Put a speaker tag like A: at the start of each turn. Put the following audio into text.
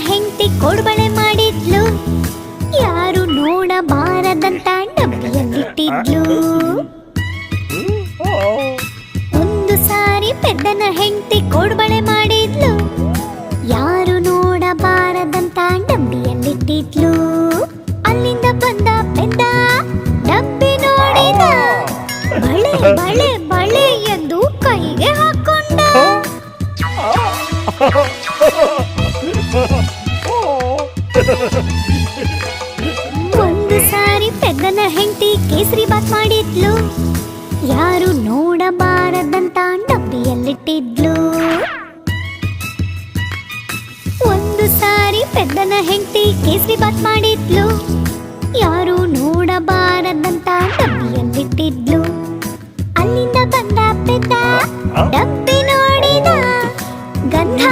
A: ಹೆಂಡತಿ ಕೋಡ್ಬಳೆ ಮಾಡಿದ್ಲು, ಯಾರು ನೋಡಬಾರದಂತ ಡಬ್ಬಿಯಲ್ಲಿಟ್ಟಿದ್ಲು. ಒಂದು ಸಾರಿ ಪೆದ್ದನ ಹೆಂಡತಿ ಕೋಡ್ಬಳೆ ಮಾಡಿದ್ಲು, ಯಾರು ನೋಡಬಾರದಂತ ಡಬ್ಬಿಯಲ್ಲಿಟ್ಟಿದ್ಲು. ಅಲ್ಲಿಂದ ಬಂದ ಪೆದ್ದ ಡಬ್ಬಿ ನೋಡಿದ, ಬಳೆ ಬಳೆ ಬಳೆ ಎಂದು ಕೈಗೆ ಹಾಕೊಂಡ. ಒಂದು ಸಾರಿ ಪೆದ್ದನ ಹೆಂಡತಿ ಕೇಸರಿ ಬಾತ್ ಮಾಡಿದ್ಲು, ಯಾರು ನೋಡಬಾರದಂತ ಡಬ್ಬಿಯಲ್ಲಿಟ್ಟಿದ್ಲು. ಒಂದು ಸಾರಿ ಪೆದ್ದನ ಹೆಂಡತಿ ಕೇಸರಿ ಬಾತ್ ಮಾಡಿದ್ಲು, ಯಾರು ನೋಡಬಾರದಂತ ಡಬ್ಬಿಯಲ್ಲಿಟ್ಟಿದ್ಲು. ಅಲ್ಲಿಂದ ಬಂದ ಪೆದ್ದ ಡಬ್ಬಿ ನೋಡಿ